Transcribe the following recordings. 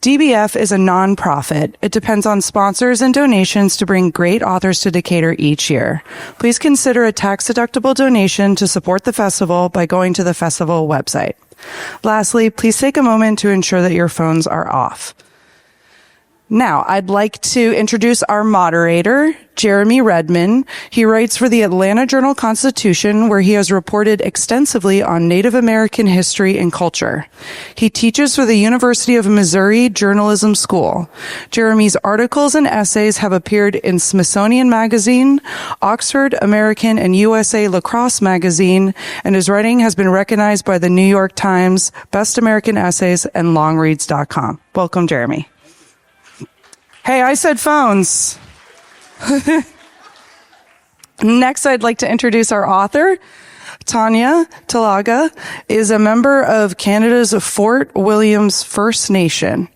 DBF is a nonprofit. It depends on sponsors and donations to bring great authors to Decatur each year. Please consider a tax-deductible donation to support the festival by going to the festival website. Lastly, please take a moment to ensure that your phones are off. Now, I'd like to introduce our moderator, Jeremy Redmon. He writes for the Atlanta Journal-Constitution, where he has reported extensively on Native American history and culture. He teaches for the University of Missouri Journalism School. Jeremy's articles and essays have appeared in Smithsonian Magazine, Oxford, American, and USA Lacrosse Magazine, and his writing has been recognized by the New York Times, Best American Essays, and longreads.com. Welcome, Jeremy. Hey, I said phones. Next, I'd like to introduce our author. Tanya Talaga is a member of Canada's Fort Williams First Nation.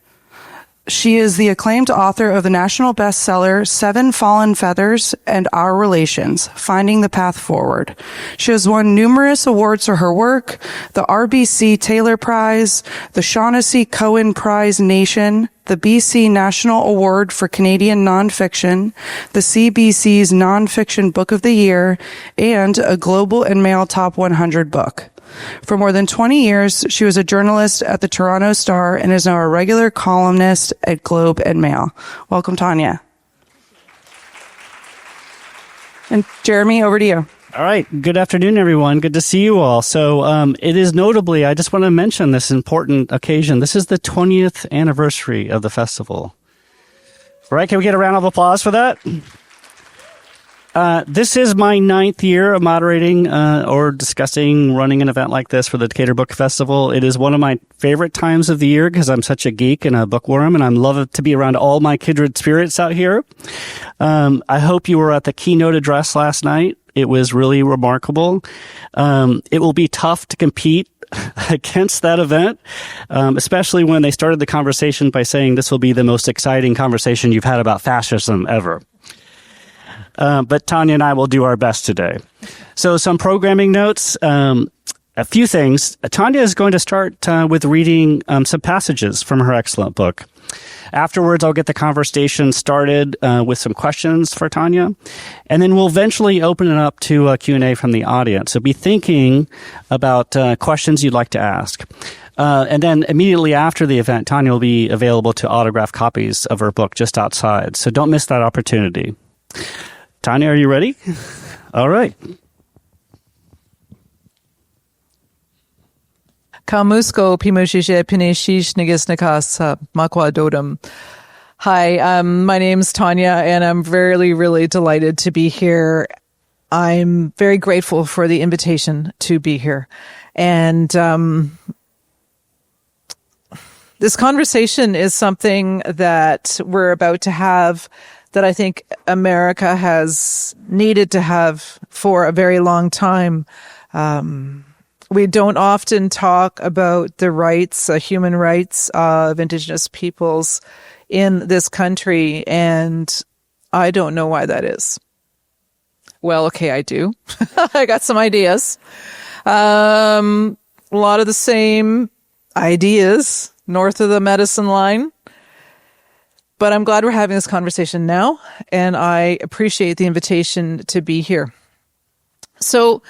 She is the acclaimed author of the national bestseller, Seven Fallen Feathers and Our Relations, Finding the Path Forward. She has won numerous awards for her work, the RBC Taylor Prize, the Shaughnessy Cohen Prize Nation, the BC National Award for Canadian Nonfiction, the CBC's Nonfiction Book of the Year, and a Global and Mail Top 100 book. For more than 20 years, she was a journalist at the Toronto Star and is now a regular columnist at Globe and Mail. Welcome, Tanya. And Jeremy, over to you. All right. Good afternoon, everyone. Good to see you all. So it is notably, I just want to mention this important occasion. This is the 20th anniversary of the festival. All right. Can we get a round of applause for that? This is my 9th year of moderating or discussing running an event like this for the Decatur Book Festival. It is one of my favorite times of the year because I'm such a geek and a bookworm, and I love to be around all my kindred spirits out here. I hope you were at the keynote address last night. It was really remarkable. It will be tough to compete against that event, especially when they started the conversation by saying this will be the most exciting conversation you've had about fascism ever. But Tanya and I will do our best today. So some programming notes, a few things. Tanya is going to start with reading some passages from her excellent book. Afterwards, I'll get the conversation started with some questions for Tanya, and then we'll eventually open it up to a Q&A from the audience. So be thinking about questions you'd like to ask. And then immediately after the event, Tanya will be available to autograph copies of her book just outside. So don't miss that opportunity. Tanya, are you ready? All right. Kamusko pimushishe pinishish nigisnikas makwa dodam. Hi, my name's Tanya, and I'm really delighted to be here. I'm very grateful for the invitation to be here. And this conversation is something that we're about to have that I think America has needed to have for a very long time. We don't often talk about the rights, human rights of Indigenous peoples in this country, and I don't know why that is. Well, okay, I do. I got some ideas. A lot of the same ideas north of the medicine line. But I'm glad we're having this conversation now, and I appreciate the invitation to be here. So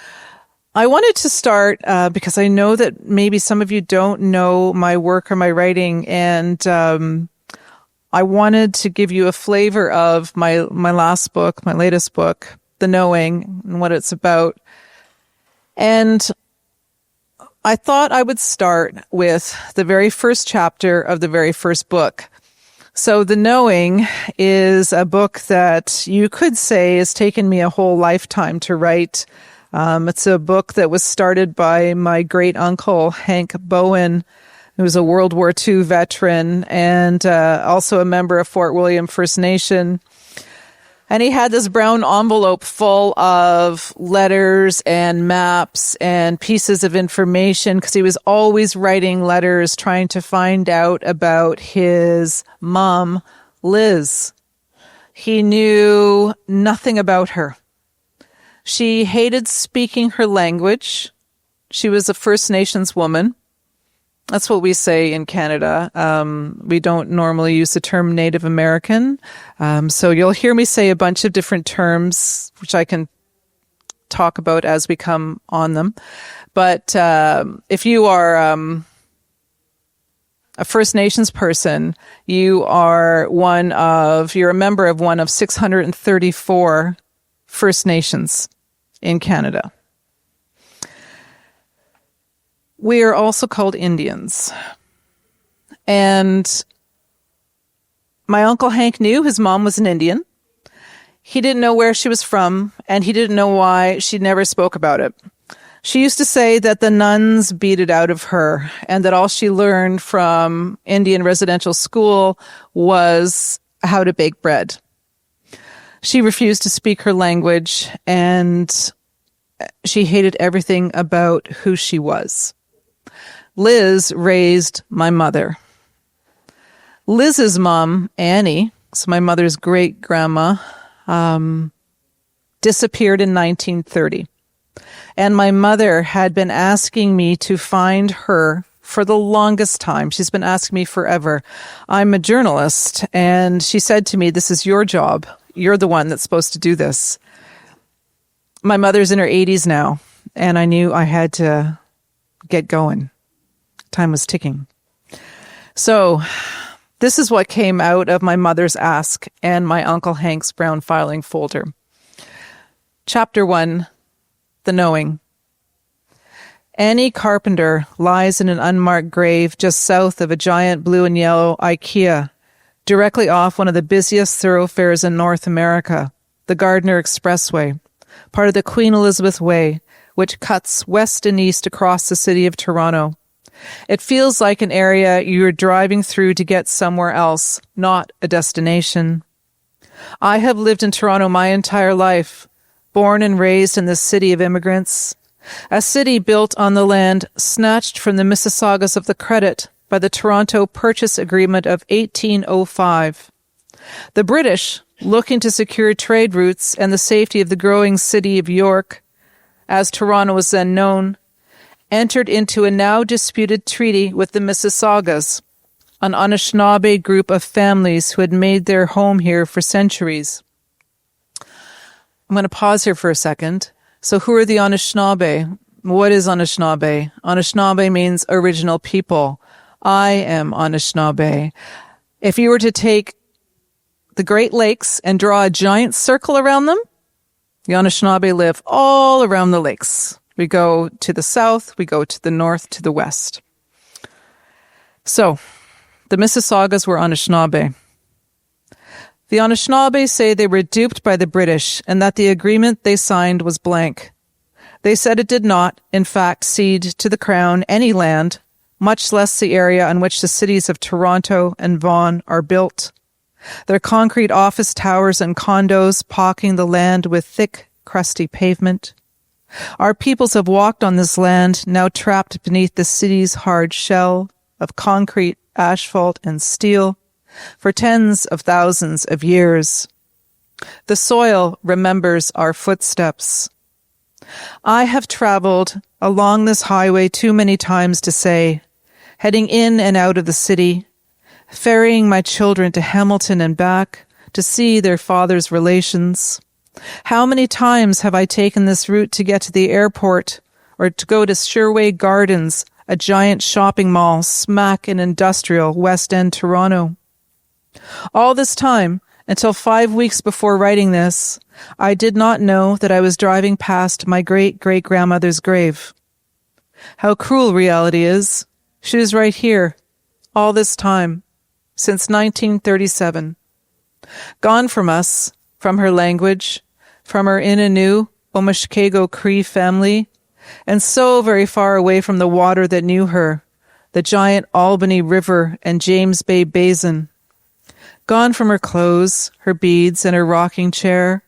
I wanted to start because I know that maybe some of you don't know my work or my writing, and I wanted to give you a flavor of my last book, my latest book, The Knowing, and what it's about. And I thought I would start with the very first chapter of the very first book. So The Knowing is a book that you could say has taken me a whole lifetime to write. It's a book that was started by my great uncle, Hank Bowen, who was a World War II veteran and also a member of Fort William First Nation. And he had this brown envelope full of letters and maps and pieces of information because he was always writing letters trying to find out about his mom, Liz. He knew nothing about her. She hated speaking her language. She was a First Nations woman. That's what we say in Canada. We don't normally use the term Native American. So you'll hear me say a bunch of different terms, which I can talk about as we come on them. But if you are a First Nations person, you're a member of one of 634 First Nations in Canada. We are also called Indians. And my Uncle Hank knew his mom was an Indian. He didn't know where she was from, and he didn't know why she never spoke about it. She used to say that the nuns beat it out of her, and that all she learned from Indian residential school was how to bake bread. She refused to speak her language, and she hated everything about who she was. Liz raised my mother. Liz's mom, Annie, so my mother's great-grandma, disappeared in 1930. And my mother had been asking me to find her for the longest time. She's been asking me forever. I'm a journalist, and she said to me, "This is your job. You're the one that's supposed to do this." My mother's in her 80s now, and I knew I had to get going. Time was ticking. So this is what came out of my mother's ask and my Uncle Hank's brown filing folder. Chapter 1, The Knowing. Annie Carpenter lies in an unmarked grave just south of a giant blue and yellow IKEA, directly off one of the busiest thoroughfares in North America, the Gardiner Expressway, part of the Queen Elizabeth Way, which cuts west and east across the city of Toronto. It feels like an area you're driving through to get somewhere else, not a destination. I have lived in Toronto my entire life, born and raised in this city of immigrants, a city built on the land snatched from the Mississaugas of the Credit by the Toronto Purchase Agreement of 1805. The British, looking to secure trade routes and the safety of the growing city of York, as Toronto was then known, entered into a now disputed treaty with the Mississaugas, an Anishinaabe group of families who had made their home here for centuries. I'm going to pause here for a second. So who are the Anishinaabe? What is Anishinaabe? Anishinaabe means original people. I am Anishinaabe. If you were to take the Great Lakes and draw a giant circle around them, the Anishinaabe live all around the lakes. We go to the south, we go to the north, to the west. So, the Mississaugas were Anishinaabe. The Anishinaabe say they were duped by the British and that the agreement they signed was blank. They said it did not, in fact, cede to the Crown any land, much less the area on which the cities of Toronto and Vaughan are built. Their concrete office towers and condos pocking the land with thick, crusty pavement. Our peoples have walked on this land, now trapped beneath the city's hard shell of concrete, asphalt, and steel, for tens of thousands of years. The soil remembers our footsteps. I have traveled along this highway too many times to say, heading in and out of the city, ferrying my children to Hamilton and back to see their father's relations. How many times have I taken this route to get to the airport or to go to Sherway Gardens, a giant shopping mall smack in industrial West End Toronto? All this time, until 5 weeks before writing this, I did not know that I was driving past my great-great-grandmother's grave. How cruel reality is. She was right here, all this time, since 1937. Gone from us, from her language, from her Innu, Omashkego Cree family, and so very far away from the water that knew her, the giant Albany River and James Bay Basin. Gone from her clothes, her beads, and her rocking chair.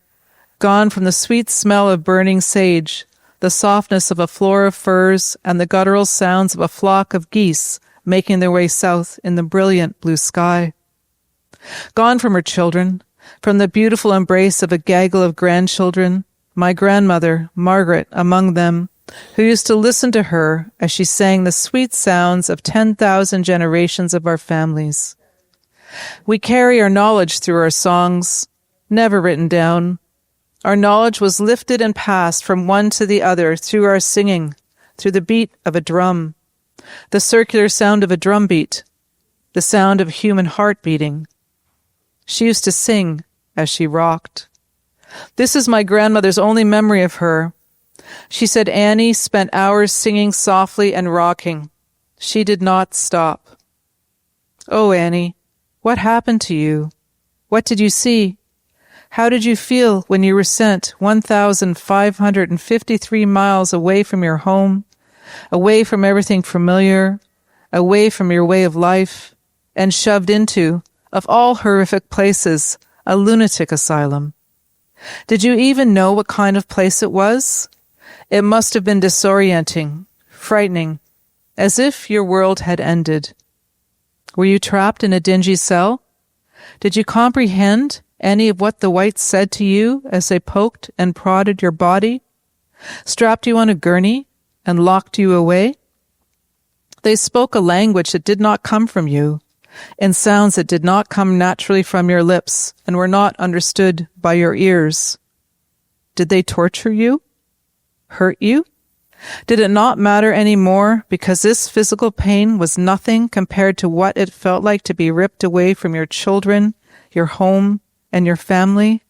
Gone from the sweet smell of burning sage, the softness of a floor of firs, and the guttural sounds of a flock of geese making their way south in the brilliant blue sky. Gone from her children, from the beautiful embrace of a gaggle of grandchildren, my grandmother, Margaret, among them, who used to listen to her as she sang the sweet sounds of 10,000 generations of our families. We carry our knowledge through our songs, never written down. Our knowledge was lifted and passed from one to the other through our singing, through the beat of a drum, the circular sound of a drum beat, the sound of human heart beating. She used to sing as she rocked. This is my grandmother's only memory of her. She said Annie spent hours singing softly and rocking. She did not stop. Oh, Annie, what happened to you? What did you see? How did you feel when you were sent 1,553 miles away from your home, away from everything familiar, away from your way of life, and shoved into, of all horrific places, a lunatic asylum? Did you even know what kind of place it was? It must have been disorienting, frightening, as if your world had ended. Were you trapped in a dingy cell? Did you comprehend any of what the whites said to you as they poked and prodded your body, strapped you on a gurney, and locked you away? They spoke a language that did not come from you, in sounds that did not come naturally from your lips and were not understood by your ears. Did they torture you? Hurt you? Did it not matter anymore because this physical pain was nothing compared to what it felt like to be ripped away from your children, your home, and your family,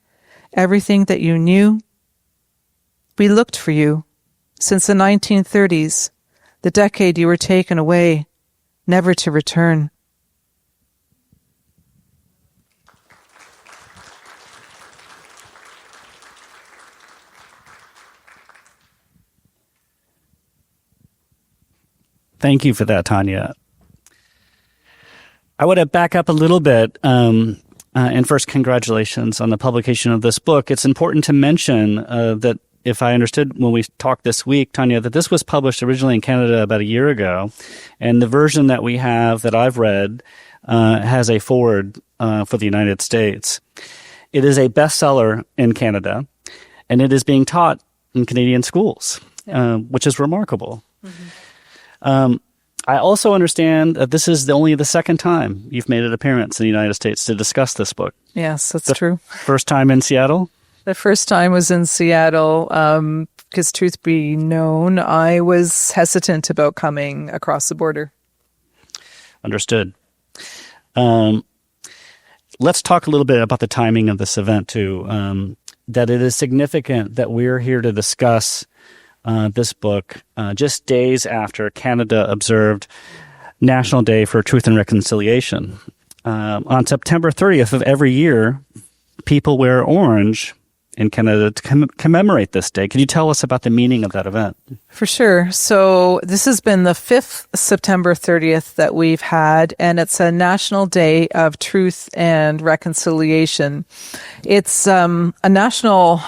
everything that you knew? We looked for you since the 1930s, the decade you were taken away, never to return. Thank you for that, Tanya. I want to back up a little bit. And first, congratulations on the publication of this book. It's important to mention that if I understood when we talked this week, Tanya, that this was published originally in Canada about a year ago. And the version that we have that I've read has a foreword for the United States. It is a bestseller in Canada, and it is being taught in Canadian schools, which is remarkable. Mm-hmm. I also understand that this is only the second time you've made an appearance in the United States to discuss this book. Yes, that's true. First time in Seattle? The first time was in Seattle, because truth be known, I was hesitant about coming across the border. Understood. Let's talk a little bit about the timing of this event, too. That it is significant that we're here to discuss this book just days after Canada observed National Day for Truth and Reconciliation. On September 30th of every year, people wear orange in Canada to commemorate this day. Can you tell us about the meaning of that event? For sure. So this has been the 5th September 30th that we've had, and it's a National Day of Truth and Reconciliation. It's a national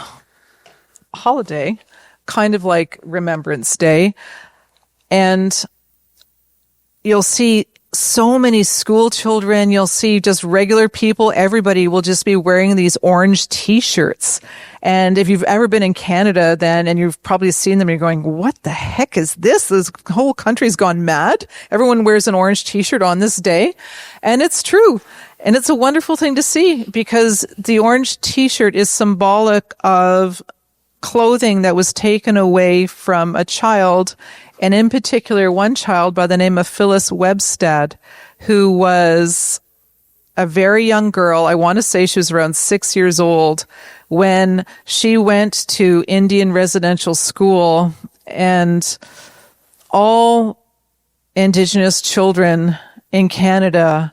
holiday, kind of like Remembrance Day. And you'll see so many school children, you'll see just regular people, everybody will just be wearing these orange t-shirts. And if you've ever been in Canada then, and you've probably seen them, you're going, what the heck is this? This whole country's gone mad. Everyone wears an orange t-shirt on this day. And it's true. And it's a wonderful thing to see because the orange t-shirt is symbolic of clothing that was taken away from a child, and in particular one child by the name of Phyllis Webstad, who was a very young girl. I want to say she was around 6 years old when she went to Indian residential school, and all Indigenous children in Canada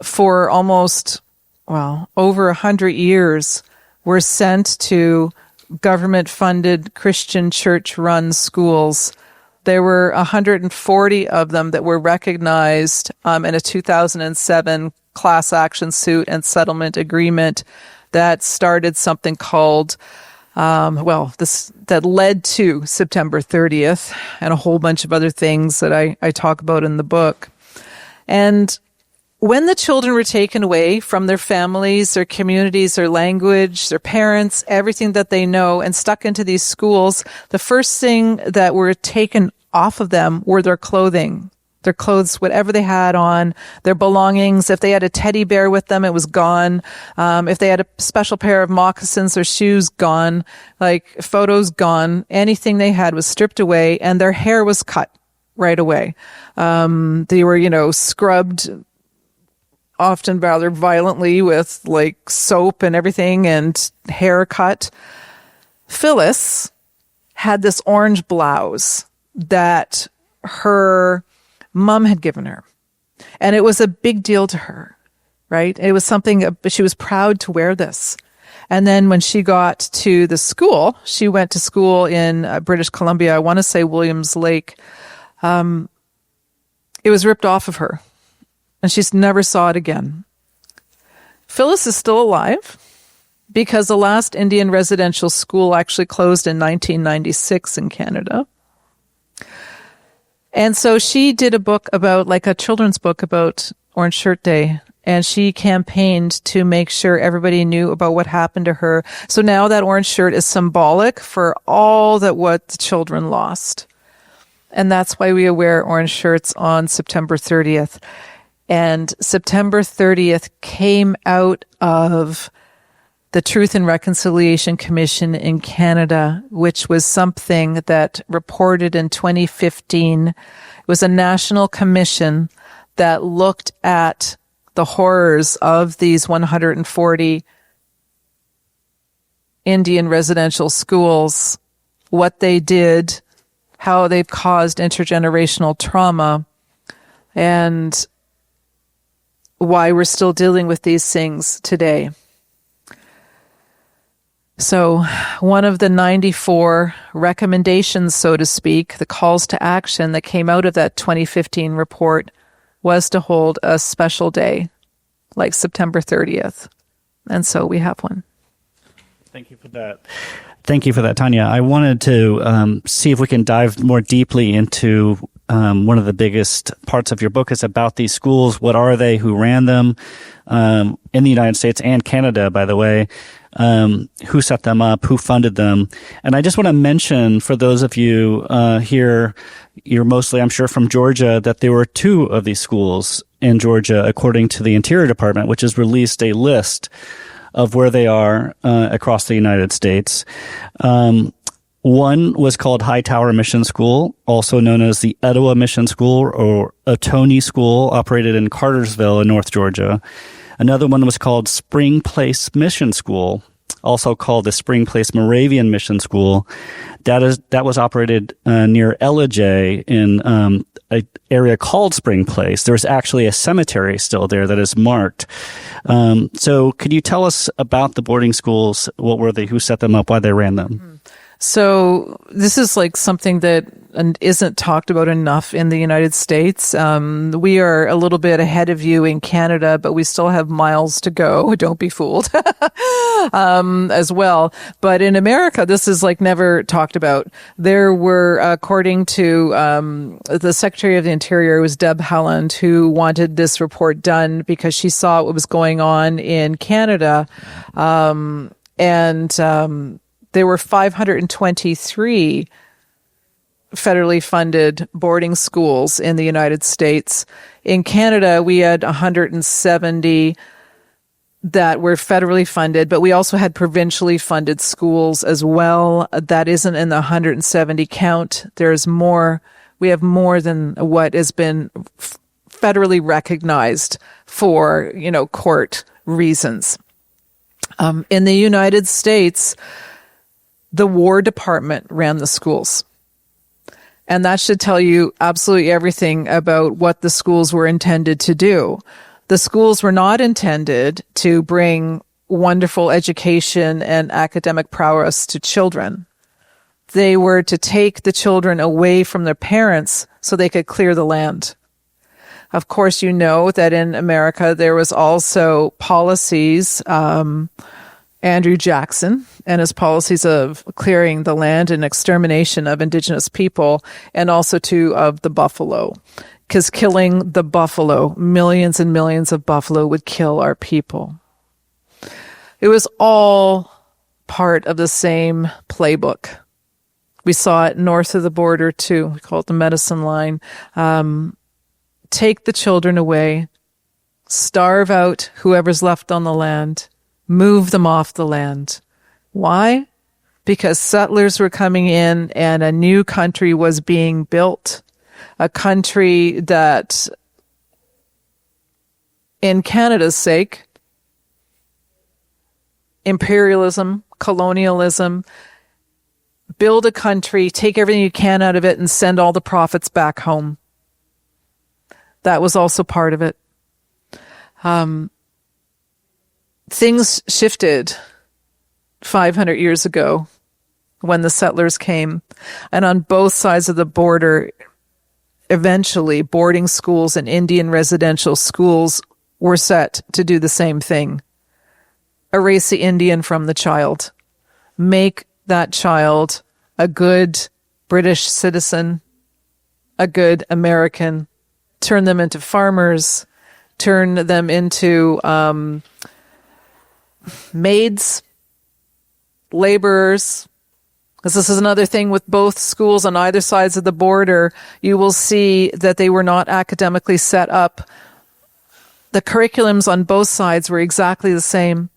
for almost, over 100 years were sent to government-funded Christian church-run schools. There were 140 of them that were recognized in a 2007 class action suit and settlement agreement that started something called, that led to September 30th and a whole bunch of other things that I talk about in the book. And when the children were taken away from their families, their communities, their language, their parents, everything that they know, and stuck into these schools, the first thing that were taken off of them were their clothing. Their clothes, whatever they had on, their belongings. If they had a teddy bear with them, it was gone. If they had a special pair of moccasins or shoes, gone. Like, photos, gone. Anything they had was stripped away, and their hair was cut right away. They were, scrubbed often rather violently with like soap and everything, and haircut. Phyllis had this orange blouse that her mom had given her, and it was a big deal to her, right? It was something, she was proud to wear this. And then when she got to the school, she went to school in British Columbia, I want to say Williams Lake. It was ripped off of her, and she never saw it again. Phyllis is still alive because the last Indian residential school actually closed in 1996 in Canada. And so she did a book about, like a children's book about Orange Shirt Day, and she campaigned to make sure everybody knew about what happened to her. So now that orange shirt is symbolic for all that what the children lost. And that's why we wear orange shirts on September 30th. And September 30th came out of the Truth and Reconciliation Commission in Canada, which was something that reported in 2015. It was a national commission that looked at the horrors of these 140 Indian residential schools, what they did, how they've caused intergenerational trauma, and why we're still dealing with these things today. So one of the 94 recommendations, so to speak, the calls to action that came out of that 2015 report was to hold a special day like September 30th. And so we have one. Thank you for that. Thank you for that, Tanya. I wanted to see if we can dive more deeply into one of the biggest parts of your book is about these schools. What are they? Who ran them? In the United States and Canada, by the way. Who set them up? Who funded them? And I just want to mention for those of you here, you're mostly, I'm sure, from Georgia, that there were 2 of these schools in Georgia, according to the Interior Department, which has released a list of where they are across the United States. One was called Hightower Mission School, also known as the Etowah Mission School or Otonee School, operated in Cartersville in North Georgia. Another one was called Spring Place Mission School, also called the Spring Place Moravian Mission School. That was operated near Ellijay in an area called Spring Place. There's actually a cemetery still there that is marked. So could you tell us about the boarding schools? What were they? Who set them up? Why they ran them? So this is like something that isn't talked about enough in the United States. We are a little bit ahead of you in Canada, but we still have miles to go. Don't be fooled as well. But in America, this is like never talked about. There were, according to the Secretary of the Interior, it was Deb Haaland, who wanted this report done because she saw what was going on in Canada. There were 523 federally funded boarding schools in the United States. In Canada, we had 170 that were federally funded, but we also had provincially funded schools as well. That isn't in the 170 count. There's more. We have more than what has been federally recognized for, court reasons. In the United States, the War Department ran the schools. And that should tell you absolutely everything about what the schools were intended to do. The schools were not intended to bring wonderful education and academic prowess to children. They were to take the children away from their parents so they could clear the land. Of course, you know that in America there was also policies, Andrew Jackson and his policies of clearing the land and extermination of Indigenous people, and also of the buffalo. because killing the buffalo, millions and millions of buffalo, would kill our people. It was all part of the same playbook. We saw it north of the border too. We call it the medicine line. Take the children away, starve out whoever's left on the land, move them off the land. Why? Because settlers were coming in and a new country was being built. A country that, in Canada's sake, imperialism, colonialism, build a country, take everything you can out of it, and send all the profits back home. That was also part of it. Things shifted 500 years ago when the settlers came, and on both sides of the border, eventually boarding schools and Indian residential schools were set to do the same thing. Erase the Indian from the child. Make that child a good British citizen, a good American. Turn them into farmers, turn them into maids, laborers. Because this is another thing with both schools on either sides of the border, you will see that they were not academically set up. The curriculums on both sides were exactly the same.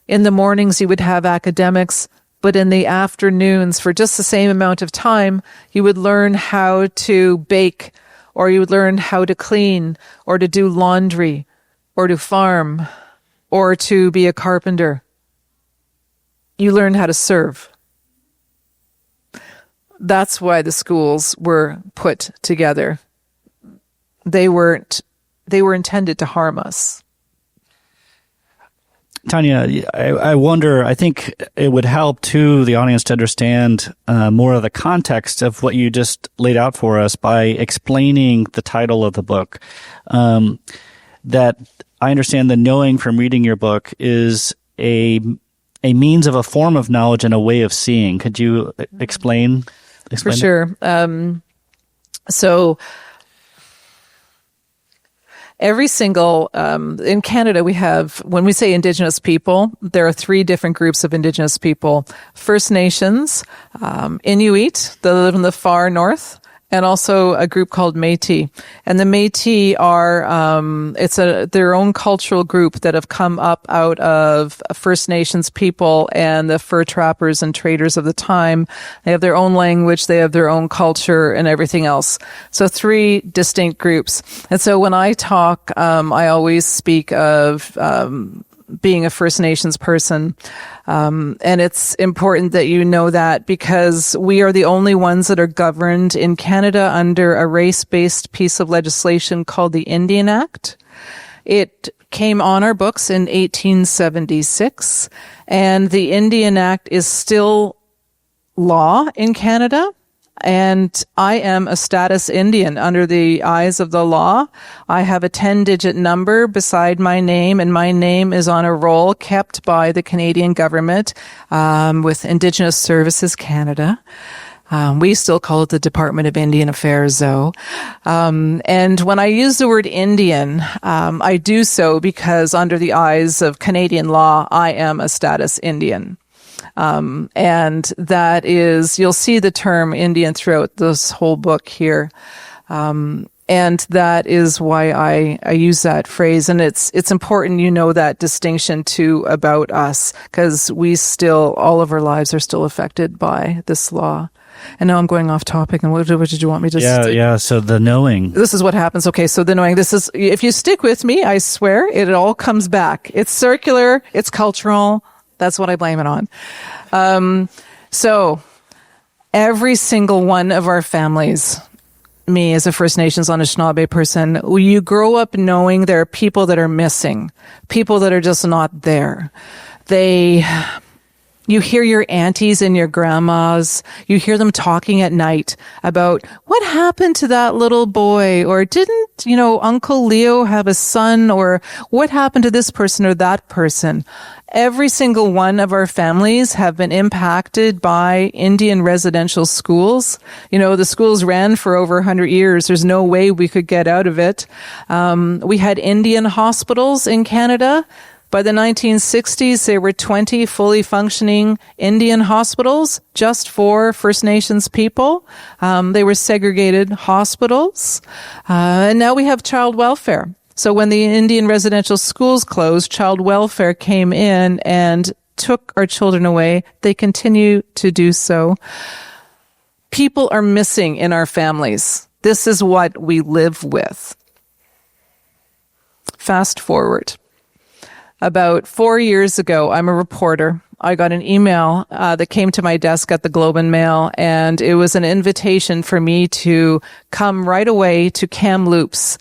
In the mornings, you would have academics, but in the afternoons, for just the same amount of time, you would learn how to bake, or you would learn how to clean, or to do laundry, or to farm, or to be a carpenter. You learn how to serve. That's why the schools were put together. They were intended to harm us. Tanya, I wonder, I think it would help to the audience to understand more of the context of what you just laid out for us by explaining the title of the book. That I understand the knowing from reading your book is a means of a form of knowledge and a way of seeing. Could you explain For sure. So every single, in Canada, we have, when we say Indigenous people, there are 3 different groups of Indigenous people. First Nations, Inuit, that live in the far north, and also a group called Métis. And the Métis are, their own cultural group that have come up out of First Nations people and the fur trappers and traders of the time. They have their own language, they have their own culture and everything else. So 3 distinct groups. And so when I talk, I always speak of, being a First Nations person. And it's important that you know that because we are the only ones that are governed in Canada under a race-based piece of legislation called the Indian Act. It came on our books in 1876, and the Indian Act is still law in Canada. And I am a status Indian under the eyes of the law. I have a 10-digit number beside my name, and my name is on a roll kept by the Canadian government with Indigenous Services Canada. We still call it the Department of Indian Affairs, though. And when I use the word Indian, I do so because under the eyes of Canadian law, I am a status Indian. And that is, you'll see the term Indian throughout this whole book here. And that is why I use that phrase. And it's important you know that distinction too about us, because we still, all of our lives are still affected by this law. And now I'm going off topic. And what did you want me to say? Yeah. So the knowing. This is what happens. Okay. So the knowing, this is, if you stick with me, I swear it all comes back. It's circular. It's cultural. That's what I blame it on. So every single one of our families, me as a First Nations Anishinaabe person, you grow up knowing there are people that are missing, people that are just not there. They You hear your aunties and your grandmas, you hear them talking at night about what happened to that little boy, or didn't, Uncle Leo have a son, or what happened to this person or that person. Every single one of our families have been impacted by Indian residential schools. The schools ran for over 100 years. There's no way we could get out of it. We had Indian hospitals in Canada. By the 1960s, there were 20 fully functioning Indian hospitals just for First Nations people. They were segregated hospitals. And now we have child welfare. So when the Indian residential schools closed, child welfare came in and took our children away. They continue to do so. People are missing in our families. This is what we live with. Fast forward. About 4 years ago, I'm a reporter. I got an email that came to my desk at the Globe and Mail, and it was an invitation for me to come right away to Kamloops.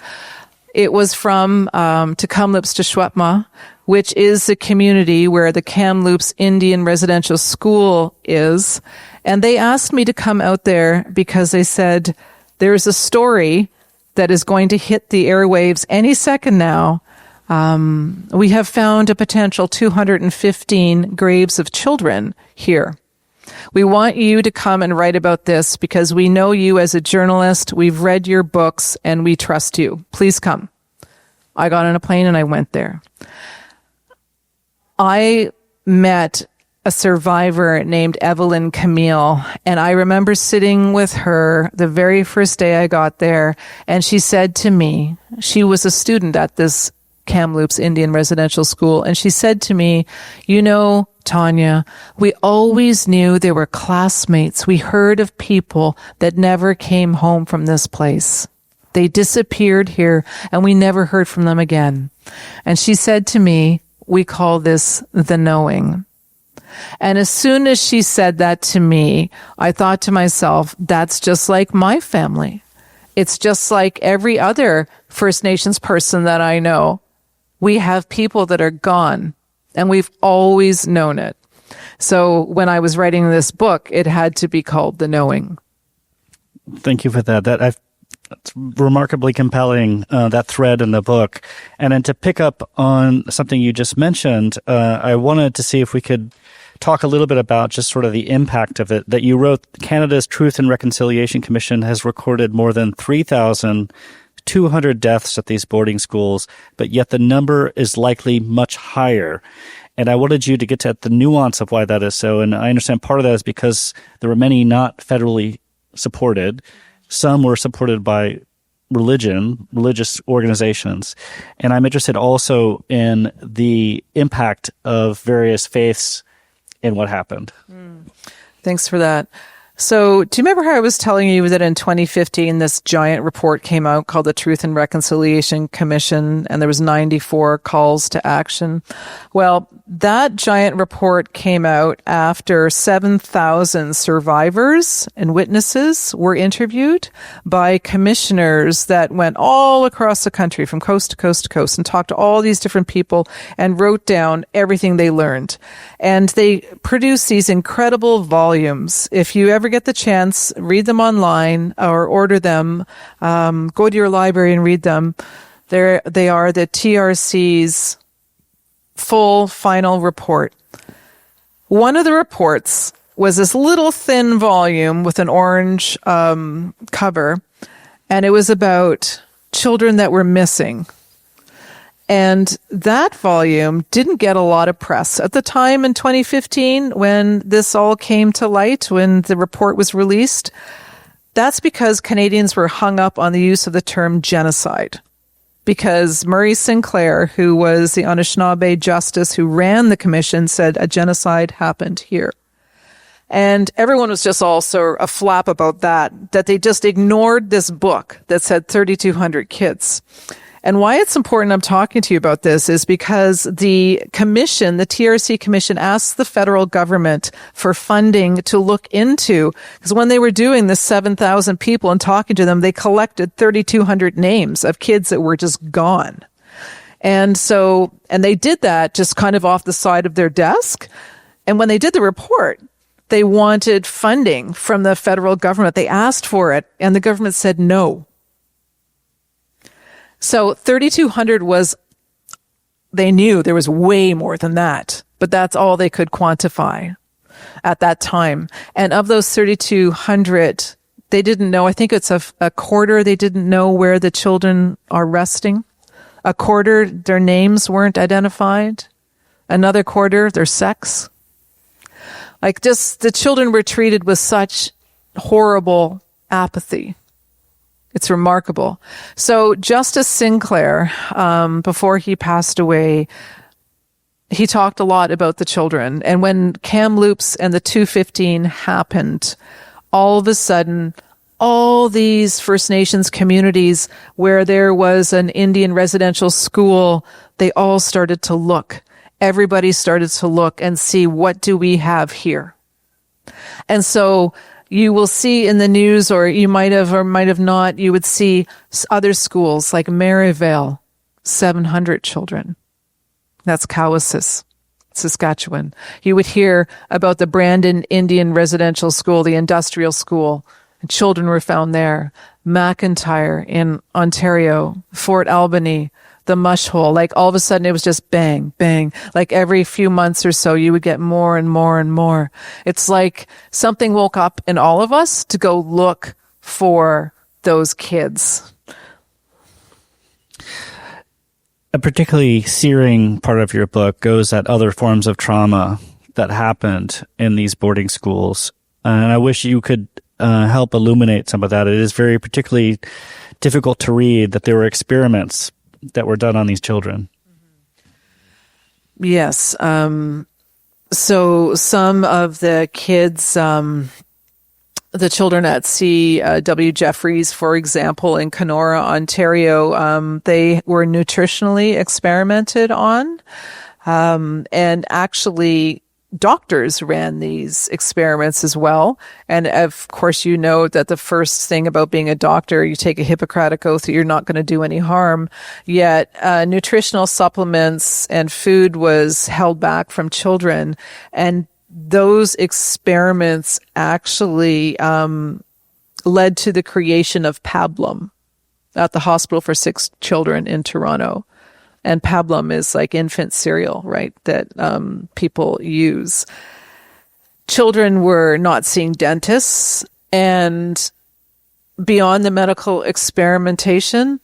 It was from to Kamloops to Shwepma, which is the community where the Kamloops Indian Residential School is. And they asked me to come out there because they said, there's a story that is going to hit the airwaves any second now. We have found a potential 215 graves of children here. We want you to come and write about this because we know you as a journalist. We've read your books and we trust you. Please come. I got on a plane and I went there. I met a survivor named Evelyn Camille, and I remember sitting with her the very first day I got there, and she said to me, she was a student at this Kamloops Indian Residential School, and she said to me, Tanya, we always knew there were classmates. We heard of people that never came home from this place. They disappeared here, and we never heard from them again. And she said to me, we call this the knowing. And as soon as she said that to me, I thought to myself, that's just like my family. It's just like every other First Nations person that I know. We have people that are gone, and we've always known it. So when I was writing this book, it had to be called The Knowing. Thank you for that. That's remarkably compelling, that thread in the book. And then to pick up on something you just mentioned, I wanted to see if we could talk a little bit about just sort of the impact of it. That you wrote, Canada's Truth and Reconciliation Commission has recorded more than 3,200 deaths at these boarding schools, but yet the number is likely much higher. And I wanted you to get at the nuance of why that is so. And I understand part of that is because there were many not federally supported. Some were supported by religious organizations. And I'm interested also in the impact of various faiths in what happened. Thanks for that. So do you remember how I was telling you that in 2015, this giant report came out called the Truth and Reconciliation Commission, and there was 94 calls to action? Well, that giant report came out after 7,000 survivors and witnesses were interviewed by commissioners that went all across the country from coast to coast to coast and talked to all these different people and wrote down everything they learned. And they produced these incredible volumes. If you ever get the chance, read them online or order them. Go to your library and read them. They are the TRC's full final report. One of the reports was this little thin volume with an orange cover, and it was about children that were missing. And that volume didn't get a lot of press. At the time in 2015, when this all came to light, when the report was released, that's because Canadians were hung up on the use of the term genocide. Because Murray Sinclair, who was the Anishinaabe justice who ran the commission, said a genocide happened here. And everyone was just also a flap about that they just ignored this book that said 3,200 kids. And why it's important I'm talking to you about this is because the commission, the TRC commission, asked the federal government for funding to look into, because when they were doing this 7,000 people and talking to them, they collected 3,200 names of kids that were just gone. And they did that just kind of off the side of their desk. And when they did the report, they wanted funding from the federal government. They asked for it, and the government said no. So 3,200 was, they knew there was way more than that, but that's all they could quantify at that time. And of those 3,200, they didn't know, I think it's a quarter, they didn't know where the children are resting. A quarter, their names weren't identified. Another quarter, their sex. Like, just the children were treated with such horrible apathy. It's remarkable. So Justice Sinclair, before he passed away, he talked a lot about the children. And when Kamloops and the 215 happened, all of a sudden, all these First Nations communities where there was an Indian residential school, they all started to look. Everybody started to look and see, what do we have here? And so you will see in the news, or you might have or might have not, you would see other schools like Maryvale, 700 children. That's Cowessess, Saskatchewan. You would hear about the Brandon Indian Residential School, the industrial school, and children were found there. McIntyre in Ontario, Fort Albany, the mush hole. Like, all of a sudden it was just bang, bang. Like, every few months or so you would get more and more and more. It's like something woke up in all of us to go look for those kids. A particularly searing part of your book goes at other forms of trauma that happened in these boarding schools. And I wish you could help illuminate some of that. It is very particularly difficult to read that there were experiments that were done on these children. Yes. So some of the kids, the children at C.W. Jeffries, for example, in Kenora, Ontario, they were nutritionally experimented on. And actually, doctors ran these experiments as well. And of course, you know that the first thing about being a doctor, you take a Hippocratic oath that you're not going to do any harm. Yet nutritional supplements and food was held back from children. And those experiments actually led to the creation of pablum at the Hospital for Sick Children in Toronto. And pablum is like infant cereal, right, that people use. Children were not seeing dentists, and beyond the medical experimentation,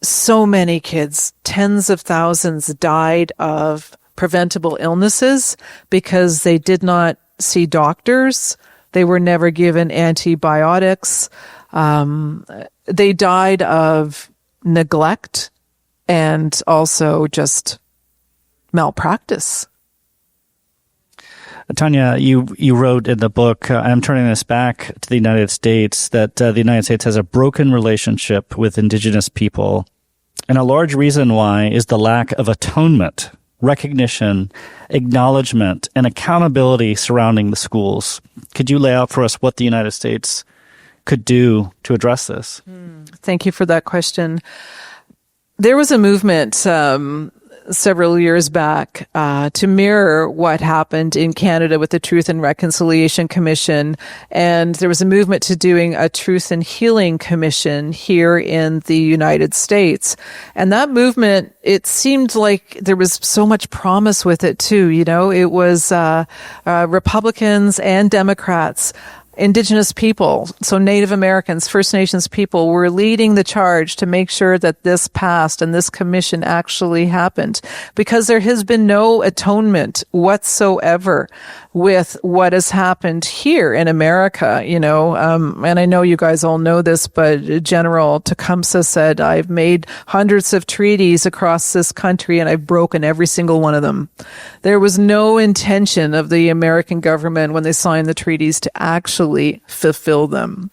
so many kids, tens of thousands, died of preventable illnesses because they did not see doctors. They were never given antibiotics. They died of neglect and also just malpractice. Tanya, you wrote in the book, I'm turning this back to the United States, that the United States has a broken relationship with Indigenous people. And a large reason why is the lack of atonement, recognition, acknowledgement, and accountability surrounding the schools. Could you lay out for us what the United States could do to address this? Thank you for that question. There was a movement several years back to mirror what happened in Canada with the Truth and Reconciliation Commission. And there was a movement to doing a Truth and Healing Commission here in the United States. And that movement, it seemed like there was so much promise with it too. You know, it was Republicans and Democrats, Indigenous people, so Native Americans, First Nations people, were leading the charge to make sure that this passed and this commission actually happened, because there has been no atonement whatsoever with what has happened here in America, you know. And I know you guys all know this, but General Tecumseh said, I've made hundreds of treaties across this country and I've broken every single one of them. There was no intention of the American government when they signed the treaties to actually fulfill them.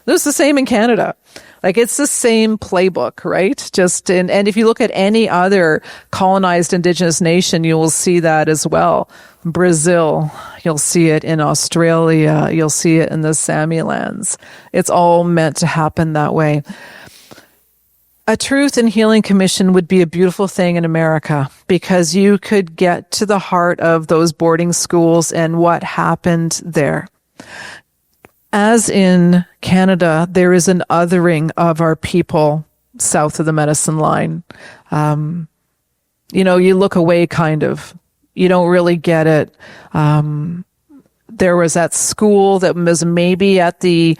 It was the same in Canada. Like, it's the same playbook, right? And if you look at any other colonized Indigenous nation, you will see that as well. Brazil, you'll see it in Australia, you'll see it in the Sami lands. It's all meant to happen that way. A Truth and Healing Commission would be a beautiful thing in America, because you could get to the heart of those boarding schools and what happened there. As in Canada, there is an othering of our people south of the medicine line. You look away, kind of. You don't really get it. There was that school that was maybe at the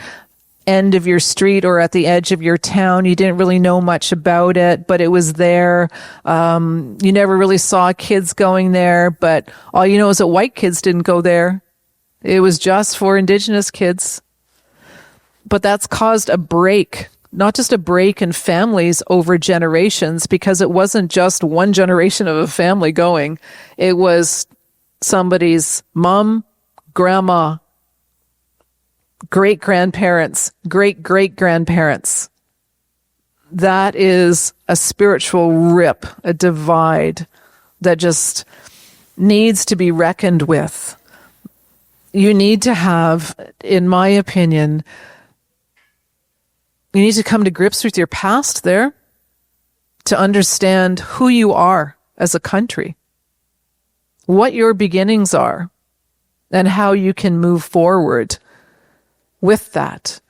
end of your street or at the edge of your town. You didn't really know much about it, but it was there. You never really saw kids going there, but all you know is that white kids didn't go there. It was just for Indigenous kids. But that's caused a break, not just a break in families over generations, because it wasn't just one generation of a family going. It was somebody's mom, grandma, great-grandparents, great-great-grandparents. That is a spiritual rip, a divide that just needs to be reckoned with. You need to have, in my opinion, you need to come to grips with your past there to understand who you are as a country, what your beginnings are, and how you can move forward with that.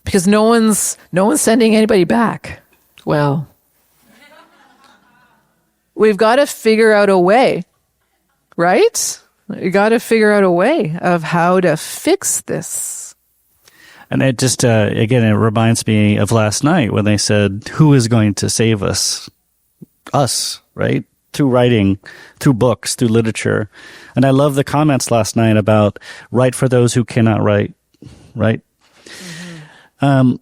Because no one's sending anybody back. Well, we've got to figure out a way, right? You got to figure out a way of how to fix this. And it just, again, it reminds me of last night when they said, who is going to save us? Us, right? Through writing, through books, through literature. And I love the comments last night about write for those who cannot write, right? Mm-hmm.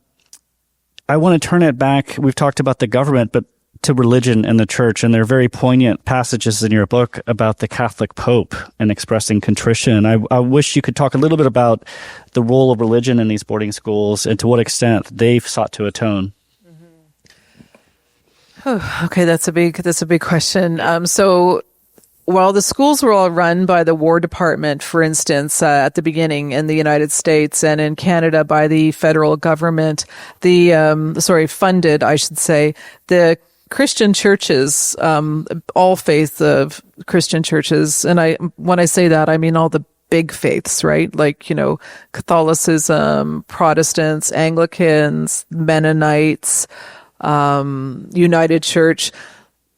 I want to turn it back. We've talked about the government, but to religion and the church, and there are very poignant passages in your book about the Catholic Pope and expressing contrition. I wish you could talk a little bit about the role of religion in these boarding schools and to what extent they've sought to atone. Mm-hmm. Okay, that's a big question. So while the schools were all run by the War Department, for instance, at the beginning in the United States, and in Canada by the federal government, funded, I should say, the Christian churches, all faiths of Christian churches, and when I say that, I mean all the big faiths, right? Like, Catholicism, Protestants, Anglicans, Mennonites, United Church.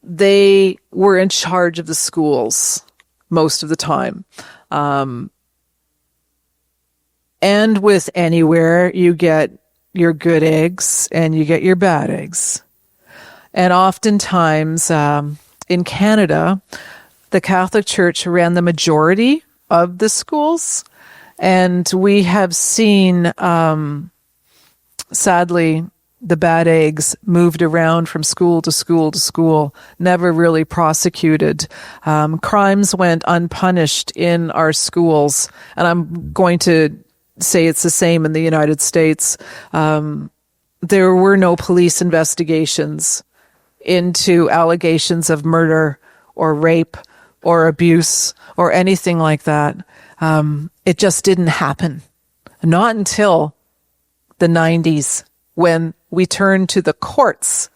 They were in charge of the schools most of the time. And with anywhere, you get your good eggs and you get your bad eggs. And oftentimes, in Canada, the Catholic Church ran the majority of the schools. And we have seen, sadly, the bad eggs moved around from school to school to school, never really prosecuted. Crimes went unpunished in our schools. And I'm going to say it's the same in the United States. There were no police investigations into allegations of murder or rape or abuse or anything like that. It just didn't happen. Not until the 90s, when we turned to the courts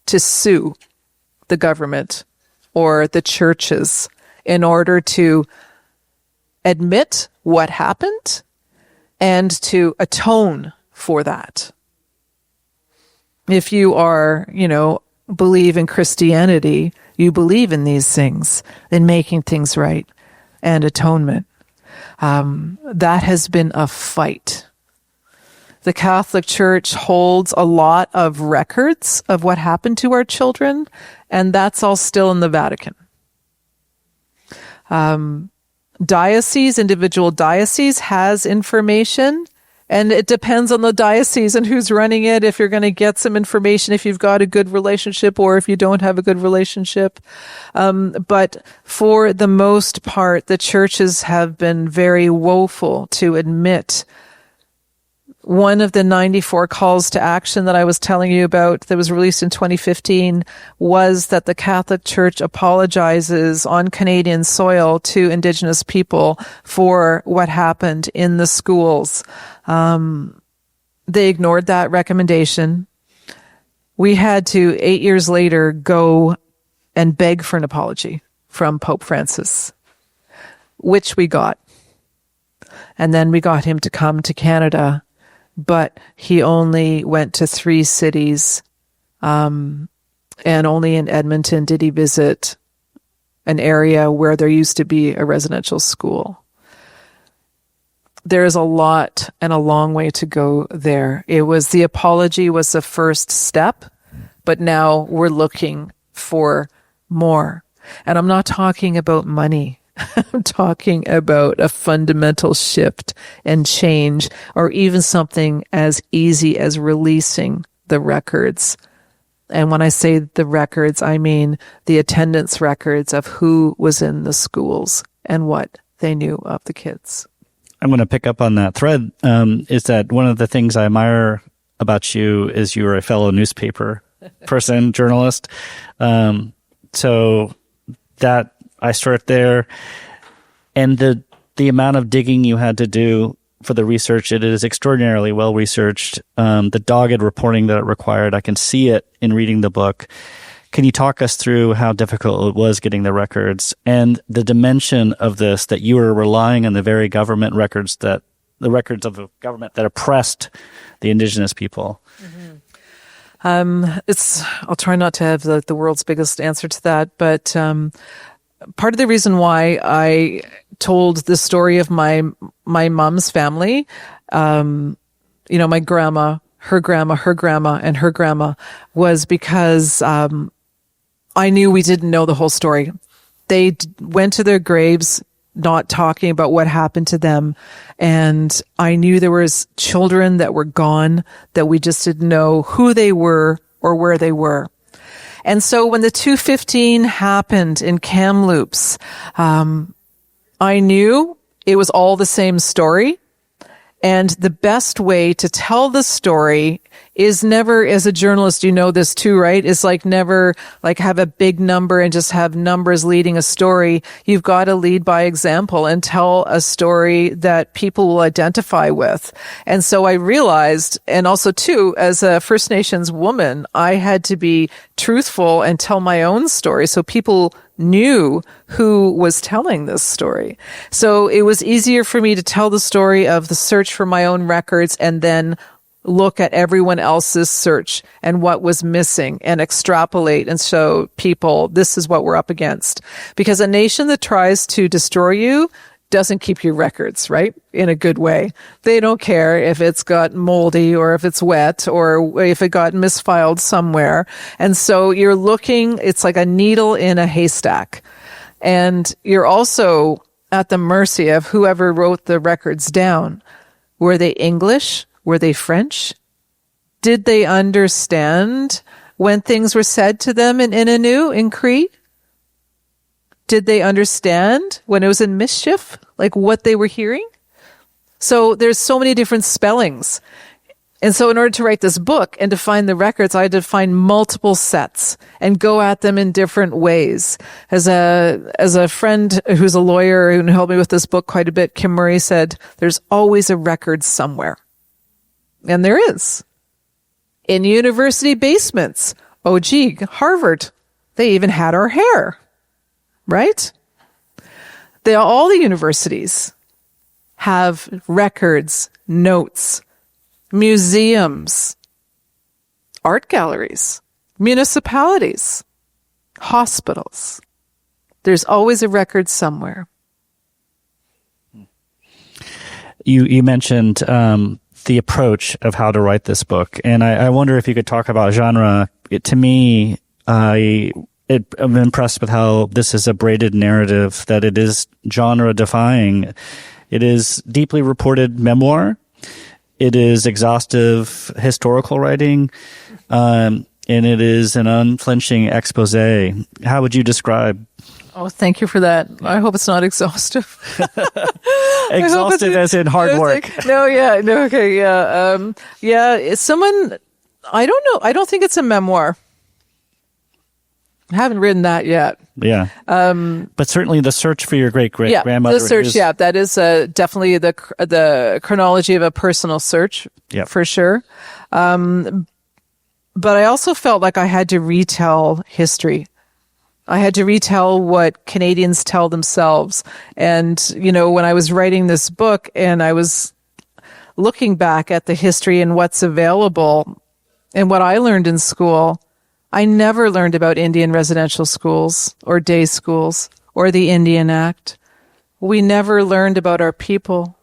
to sue the government or the churches in order to admit what happened and to atone for that. If you are, believe in Christianity, you believe in these things, in making things right and atonement. That has been a fight. The Catholic Church holds a lot of records of what happened to our children, and that's all still in the Vatican. Individual diocese has information, and it depends on the diocese and who's running it, if you're going to get some information, if you've got a good relationship or if you don't have a good relationship. But for the most part, the churches have been very woeful to admit. One of the 94 calls to action that I was telling you about that was released in 2015 was that the Catholic Church apologizes on Canadian soil to Indigenous people for what happened in the schools. They ignored that recommendation. we had to, 8 years later, go and beg for an apology from Pope Francis, which we got. And then we got him to come to Canada, but he only went to 3 cities, and only in Edmonton did he visit an area where there used to be a residential school. There is a lot and a long way to go there. The apology was the first step, but now we're looking for more. And I'm not talking about money. I'm talking about a fundamental shift and change, or even something as easy as releasing the records. And when I say the records, I mean the attendance records of who was in the schools and what they knew of the kids. I'm going to pick up on that thread. Is that one of the things I admire about you is you're a fellow newspaper person, journalist. So that I start there. And the amount of digging you had to do for the research, it is extraordinarily well researched. The dogged reporting that it required, I can see it in reading the book. Can you talk us through how difficult it was getting the records and the dimension of this, that you were relying on the very government records, the records of the government that oppressed the Indigenous people? I'll try not to have the world's biggest answer to that, but part of the reason why I told the story of my mom's family, my grandma, her grandma, her grandma, and her grandma, was because I knew we didn't know the whole story. They went to their graves not talking about what happened to them, and I knew there was children that were gone that we just didn't know who they were or where they were. And so when the 215 happened in Kamloops, I knew it was all the same story. And the best way to tell the story is never, as a journalist, you know this too, right? Is never have a big number and just have numbers leading a story. You've got to lead by example and tell a story that people will identify with. And so I realized, and also too, as a First Nations woman, I had to be truthful and tell my own story so people knew who was telling this story. So it was easier for me to tell the story of the search for my own records and then look at everyone else's search and what was missing and extrapolate and show people this is what we're up against. Because a nation that tries to destroy you doesn't keep your records, right? In a good way. They don't care if it's got moldy or if it's wet or if it got misfiled somewhere. And so you're looking, it's like a needle in a haystack. And you're also at the mercy of whoever wrote the records down. Were they English? Were they French? Did they understand when things were said to them in Innu, in Cree? Did they understand when it was in mischief, like what they were hearing? So there's so many different spellings. And so in order to write this book and to find the records, I had to find multiple sets and go at them in different ways. As a friend who's a lawyer who helped me with this book quite a bit, Kim Murray, said, there's always a record somewhere. And there is. In university basements. Oh, gee, Harvard, they even had our hair. Right? All the universities have records, notes, museums, art galleries, municipalities, hospitals. There's always a record somewhere. You mentioned the approach of how to write this book, and I wonder if you could talk about genre. To me, I'm impressed with how this is a braided narrative, that it is genre defying. It is deeply reported memoir. It is exhaustive historical writing. And it is an unflinching expose. How would you describe? Oh, thank you for that. I hope it's not exhaustive. Exhaustive as in hard work. It's someone, I don't know. I don't think it's a memoir. I haven't written that yet. Yeah. But certainly the search for your great-great-grandmother. The search, that is definitely the chronology of a personal search, for sure. But I also felt like I had to retell history. I had to retell what Canadians tell themselves. And, when I was writing this book and I was looking back at the history and what's available and what I learned in school, I never learned about Indian residential schools or day schools or the Indian Act. We never learned about our people.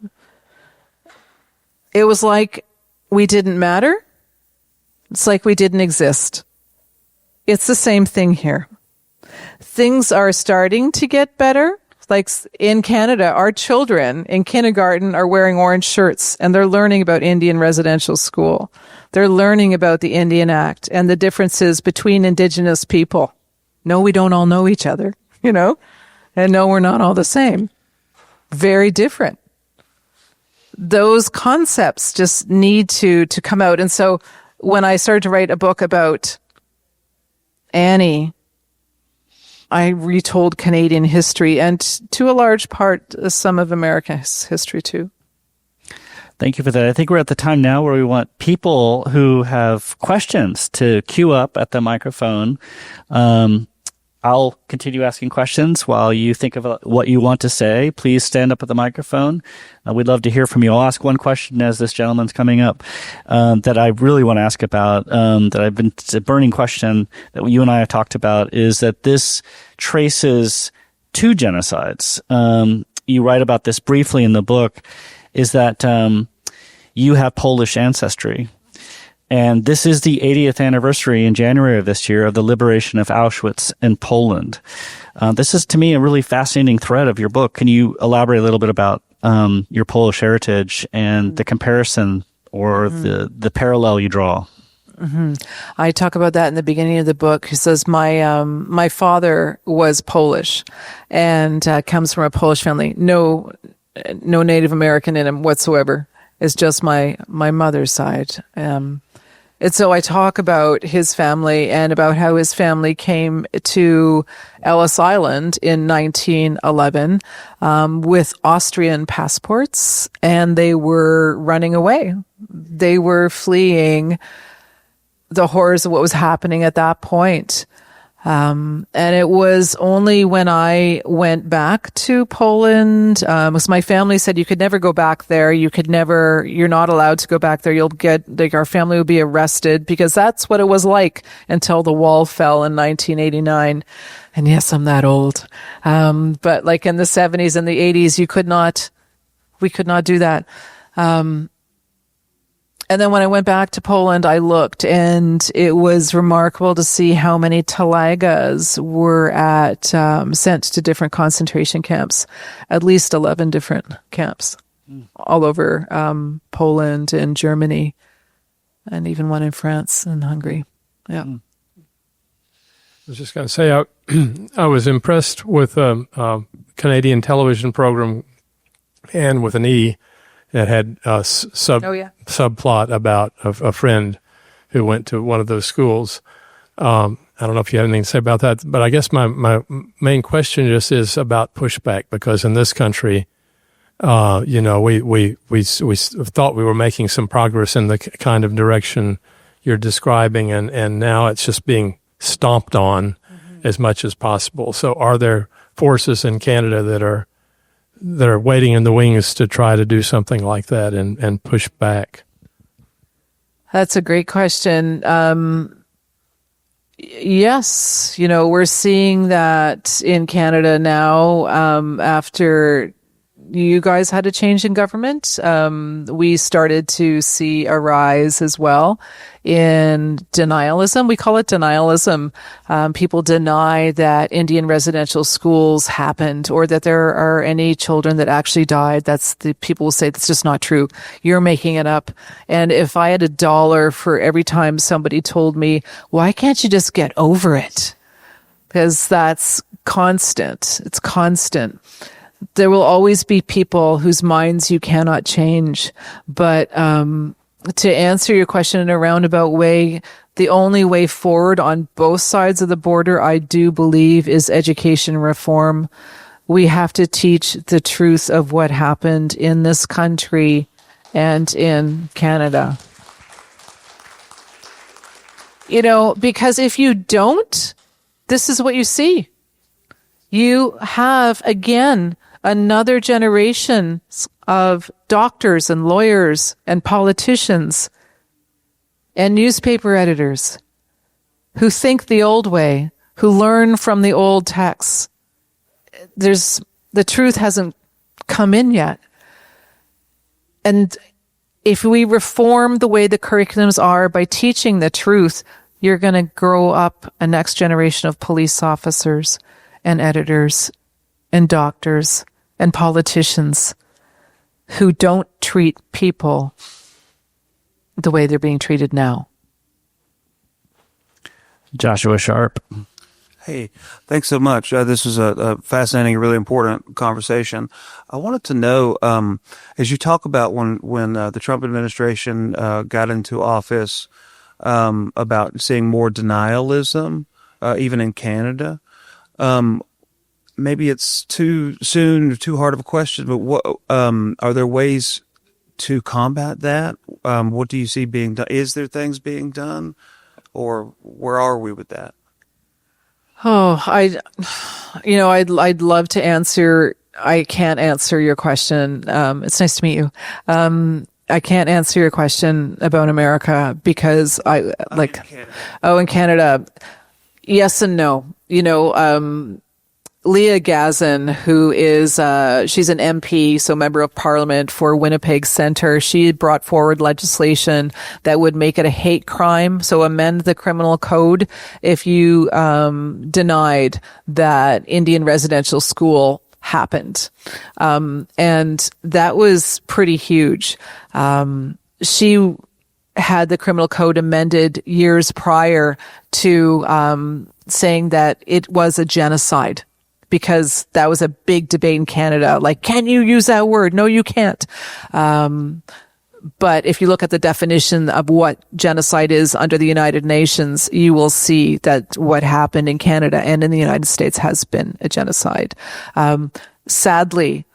It was like we didn't matter. It's like we didn't exist. It's the same thing here. Things are starting to get better. Like in Canada, our children in kindergarten are wearing orange shirts and they're learning about Indian residential school. They're learning about the Indian Act and the differences between Indigenous people. No, we don't all know each other, and no, we're not all the same. Very different. Those concepts just need to come out. And so when I started to write a book about Annie, I retold Canadian history and to a large part some of America's history too. Thank you for that. I think we're at the time now where we want people who have questions to queue up at the microphone. I'll continue asking questions while you think of what you want to say. Please stand up at the microphone. We'd love to hear from you. I'll ask one question as this gentleman's coming up that I really want to ask about, it's a burning question that you and I have talked about, is that this traces two genocides. You write about this briefly in the book, is that you have Polish ancestry. And this is the 80th anniversary in January of this year of the liberation of Auschwitz in Poland. This is, to me, a really fascinating thread of your book. Can you elaborate a little bit about your Polish heritage and the comparison or the parallel you draw? Mm-hmm. I talk about that in the beginning of the book. He says, my father was Polish and comes from a Polish family. No Native American in him whatsoever. It's just my mother's side. And so I talk about his family and about how his family came to Ellis Island in 1911 with Austrian passports, and they were running away. They were fleeing the horrors of what was happening at that point. And it was only when I went back to Poland, because my family said you could never go back there. You're not allowed to go back there. Our family would be arrested, because that's what it was like until the wall fell in 1989. And yes, I'm that old. But like in the 70s and the 80s, we could not do that. And then when I went back to Poland, I looked, and it was remarkable to see how many Talagas were sent to different concentration camps, at least 11 different camps all over Poland and Germany, and even one in France and Hungary. Yeah. I was just going to say, I was impressed with a Canadian television program, and with an E, that had a subplot about a friend who went to one of those schools. I don't know if you have anything to say about that, but I guess my main question just is about pushback, because in this country, we thought we were making some progress in the kind of direction you're describing, and now it's just being stomped on as much as possible. So are there forces in Canada that are waiting in the wings to try to do something like that and push back? That's a great question. Yes, we're seeing that in Canada now, after you guys had a change in government. We started to see a rise as well in denialism. We call it denialism. People deny that Indian residential schools happened, or that there are any children that actually died. People will say that's just not true. You're making it up. And if I had $1 for every time somebody told me, why can't you just get over it? Because that's constant. It's constant. There will always be people whose minds you cannot change. But to answer your question in a roundabout way, the only way forward on both sides of the border, I do believe, is education reform. We have to teach the truth of what happened in this country and in Canada. Because if you don't, this is what you see. You have, again, another generation of doctors and lawyers and politicians and newspaper editors who think the old way, who learn from the old texts. The truth hasn't come in yet. And if we reform the way the curriculums are by teaching the truth, you're going to grow up a next generation of police officers and editors and doctors and politicians who don't treat people the way they're being treated now. Joshua Sharp. Hey, thanks so much. This was a fascinating, really important conversation. I wanted to know, as you talk about when the Trump administration got into office, about seeing more denialism, even in Canada. Maybe it's too soon or too hard of a question, but what are there ways to combat that? What do you see being done? Is there things being done, or where are we with that? Oh, I'd love to answer. I can't answer your question. It's nice to meet you. I can't answer your question about America because in Canada, yes and no. Leah Gazin, who is, she's an MP, so member of parliament for Winnipeg Centre. She brought forward legislation that would make it a hate crime. So amend the criminal code if you, denied that Indian residential school happened. And that was pretty huge. She had the criminal code amended years prior to, saying that it was a genocide. Because that was a big debate in Canada. Like, can you use that word? No, you can't. But if you look at the definition of what genocide is under the United Nations, you will see that what happened in Canada and in the United States has been a genocide. Sadly,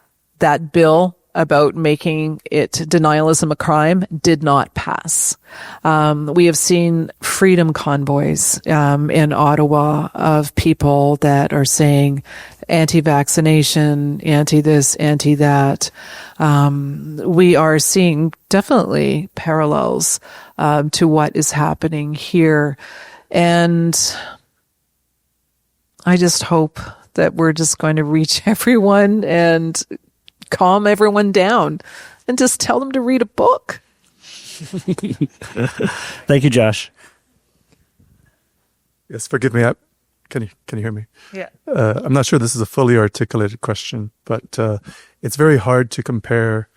that bill about making it denialism a crime did not pass. We have seen freedom convoys in Ottawa of people that are saying anti-vaccination, anti-this, anti-that. We are seeing definitely parallels to what is happening here. And I just hope that we're just going to reach everyone and calm everyone down and just tell them to read a book. Thank you, Josh. Yes, forgive me. Can you hear me? Yeah. I'm not sure this is a fully articulated question, but it's very hard to compare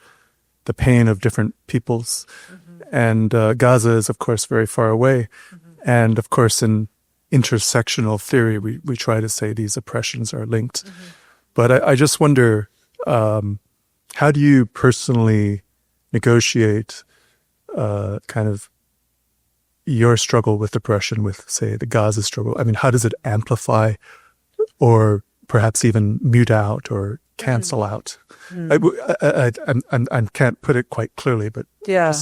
the pain of different peoples. Mm-hmm. And Gaza is, of course, very far away. Mm-hmm. And, of course, in intersectional theory, we try to say these oppressions are linked. Mm-hmm. But I just wonder, how do you personally negotiate kind of your struggle with oppression with, say, the Gaza struggle? I mean, how does it amplify or perhaps even mute out or cancel out? I can't put it quite clearly, but... Yeah.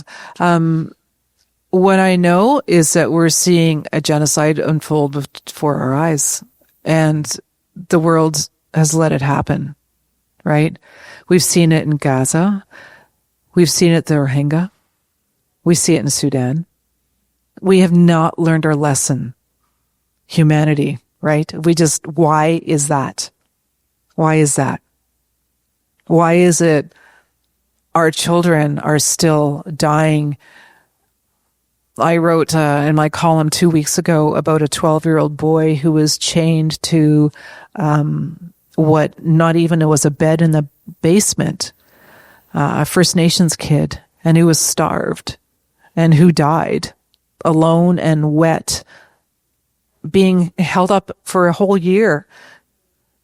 What I know is that we're seeing a genocide unfold before our eyes, and the world has let it happen, right? We've seen it in Gaza. We've seen it at the Rohingya. We see it in Sudan. We have not learned our lesson. Humanity, right? Why is that? Why is that? Why is it our children are still dying? I wrote in my column 2 weeks ago about a 12-year-old boy who was chained to what not even it was a bed in the basement, a First Nations kid, and who was starved and who died alone and wet, being held up for a whole year.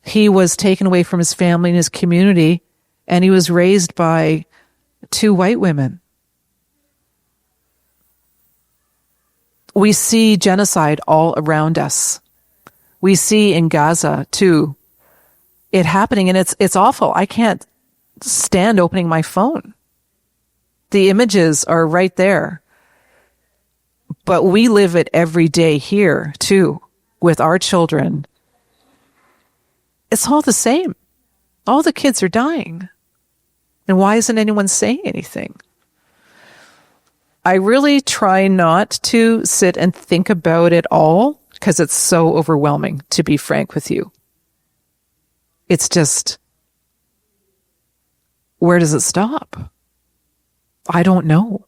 He was taken away from his family and his community, and he was raised by 2 white women. We see genocide all around us. We see in Gaza, too, it happening, and it's awful. I can't stand opening my phone. The images are right there. But we live it every day here, too, with our children. It's all the same. All the kids are dying. And why isn't anyone saying anything? I really try not to sit and think about it all because it's so overwhelming, to be frank with you. It's just, where does it stop? I don't know.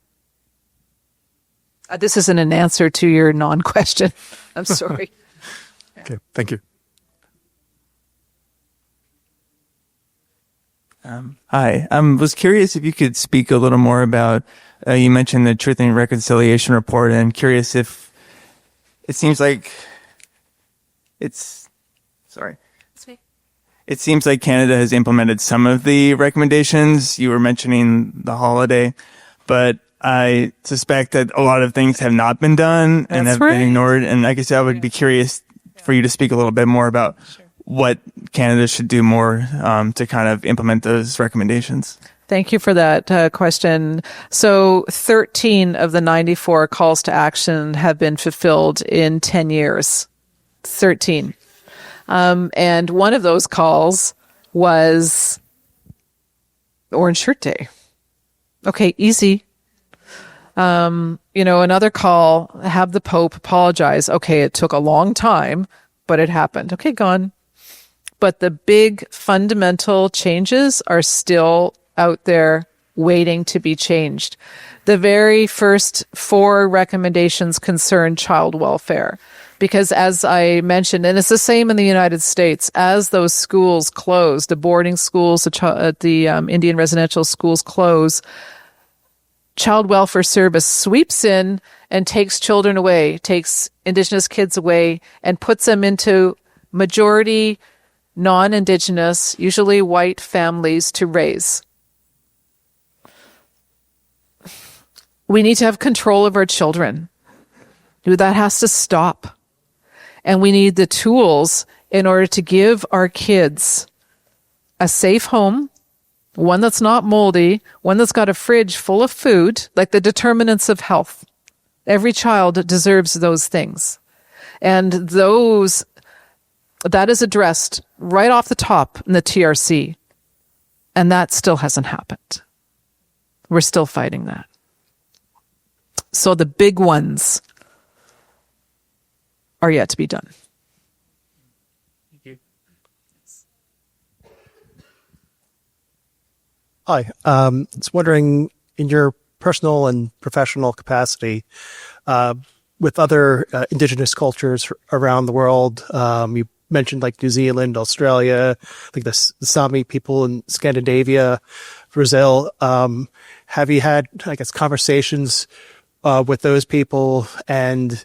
This isn't an answer to your non-question. I'm sorry. Okay, thank you. Hi. I was curious if you could speak a little more about, you mentioned the Truth and Reconciliation Report, and I'm curious if it seems like it seems like Canada has implemented some of the recommendations. You were mentioning the holiday, but I suspect that a lot of things have not been done and have been ignored. And I guess I would be curious for you to speak a little bit more about what Canada should do more to kind of implement those recommendations. Thank you for that question. So 13 of the 94 calls to action have been fulfilled in 10 years. 13. And one of those calls was Orange Shirt Day. Okay, easy. Another call, have the Pope apologize. Okay, it took a long time, but it happened. Okay, gone. But the big fundamental changes are still out there waiting to be changed. The very first 4 recommendations concern child welfare. Because as I mentioned, and it's the same in the United States, as those schools close, the boarding schools, the Indian residential schools close, Child Welfare Service sweeps in and takes children away, takes Indigenous kids away, and puts them into majority non-Indigenous, usually white families to raise. We need to have control of our children. That has to stop. And we need the tools in order to give our kids a safe home, one that's not moldy, one that's got a fridge full of food, like the determinants of health. Every child deserves those things. And that is addressed right off the top in the TRC. And that still hasn't happened. We're still fighting that. So the big ones are yet to be done. Thank you. Hi. Just wondering, in your personal and professional capacity, with other Indigenous cultures around the world, you mentioned like New Zealand, Australia, like the Sami people in Scandinavia, Brazil. Have you had, I guess, conversations with those people, and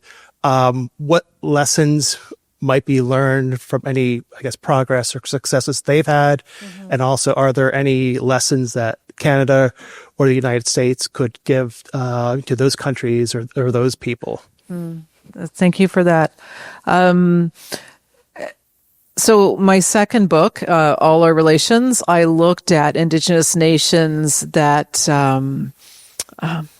what lessons might be learned from any, I guess, progress or successes they've had? Mm-hmm. And also, are there any lessons that Canada or the United States could give to those countries or those people? Thank you for that. So my second book, All Our Relations, I looked at Indigenous nations that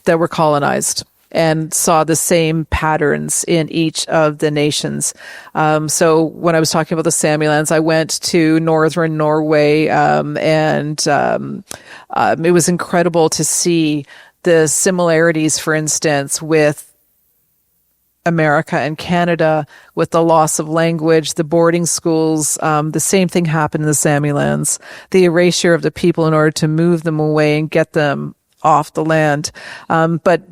were colonized and saw the same patterns in each of the nations. So when I was talking about the Sami lands, I went to northern Norway, and it was incredible to see the similarities, for instance, with America and Canada, with the loss of language, the boarding schools. The same thing happened in the Sami lands, the erasure of the people in order to move them away and get them off the land. But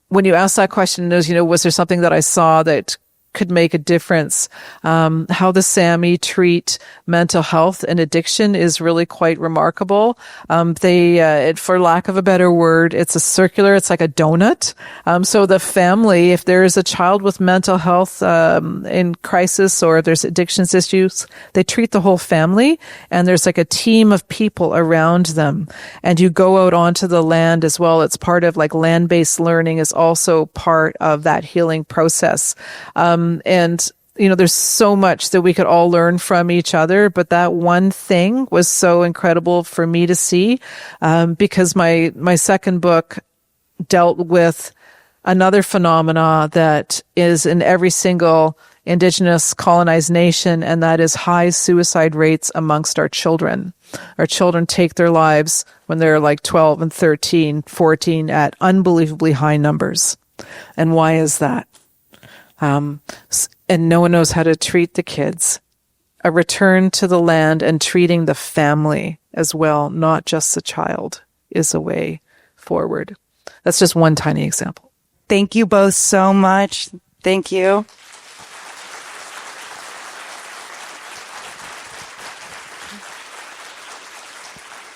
when you ask that question, was there something that I saw that could make a difference? How the Sami treat mental health and addiction is really quite remarkable. For lack of a better word, it's it's like a donut. So the family, if there is a child with mental health in crisis, or if there's addictions issues, they treat the whole family, and there's like a team of people around them. And you go out onto the land as well. It's part of like land-based learning is also part of that healing process. There's so much that we could all learn from each other, but that one thing was so incredible for me to see, because my second book dealt with another phenomena that is in every single Indigenous colonized nation, and that is high suicide rates amongst our children. Our children take their lives when they're like 12 and 13, 14 at unbelievably high numbers. And why is that? And no one knows how to treat the kids. A return to the land and treating the family as well, not just the child, is a way forward. That's just one tiny example. Thank you both so much. Thank you.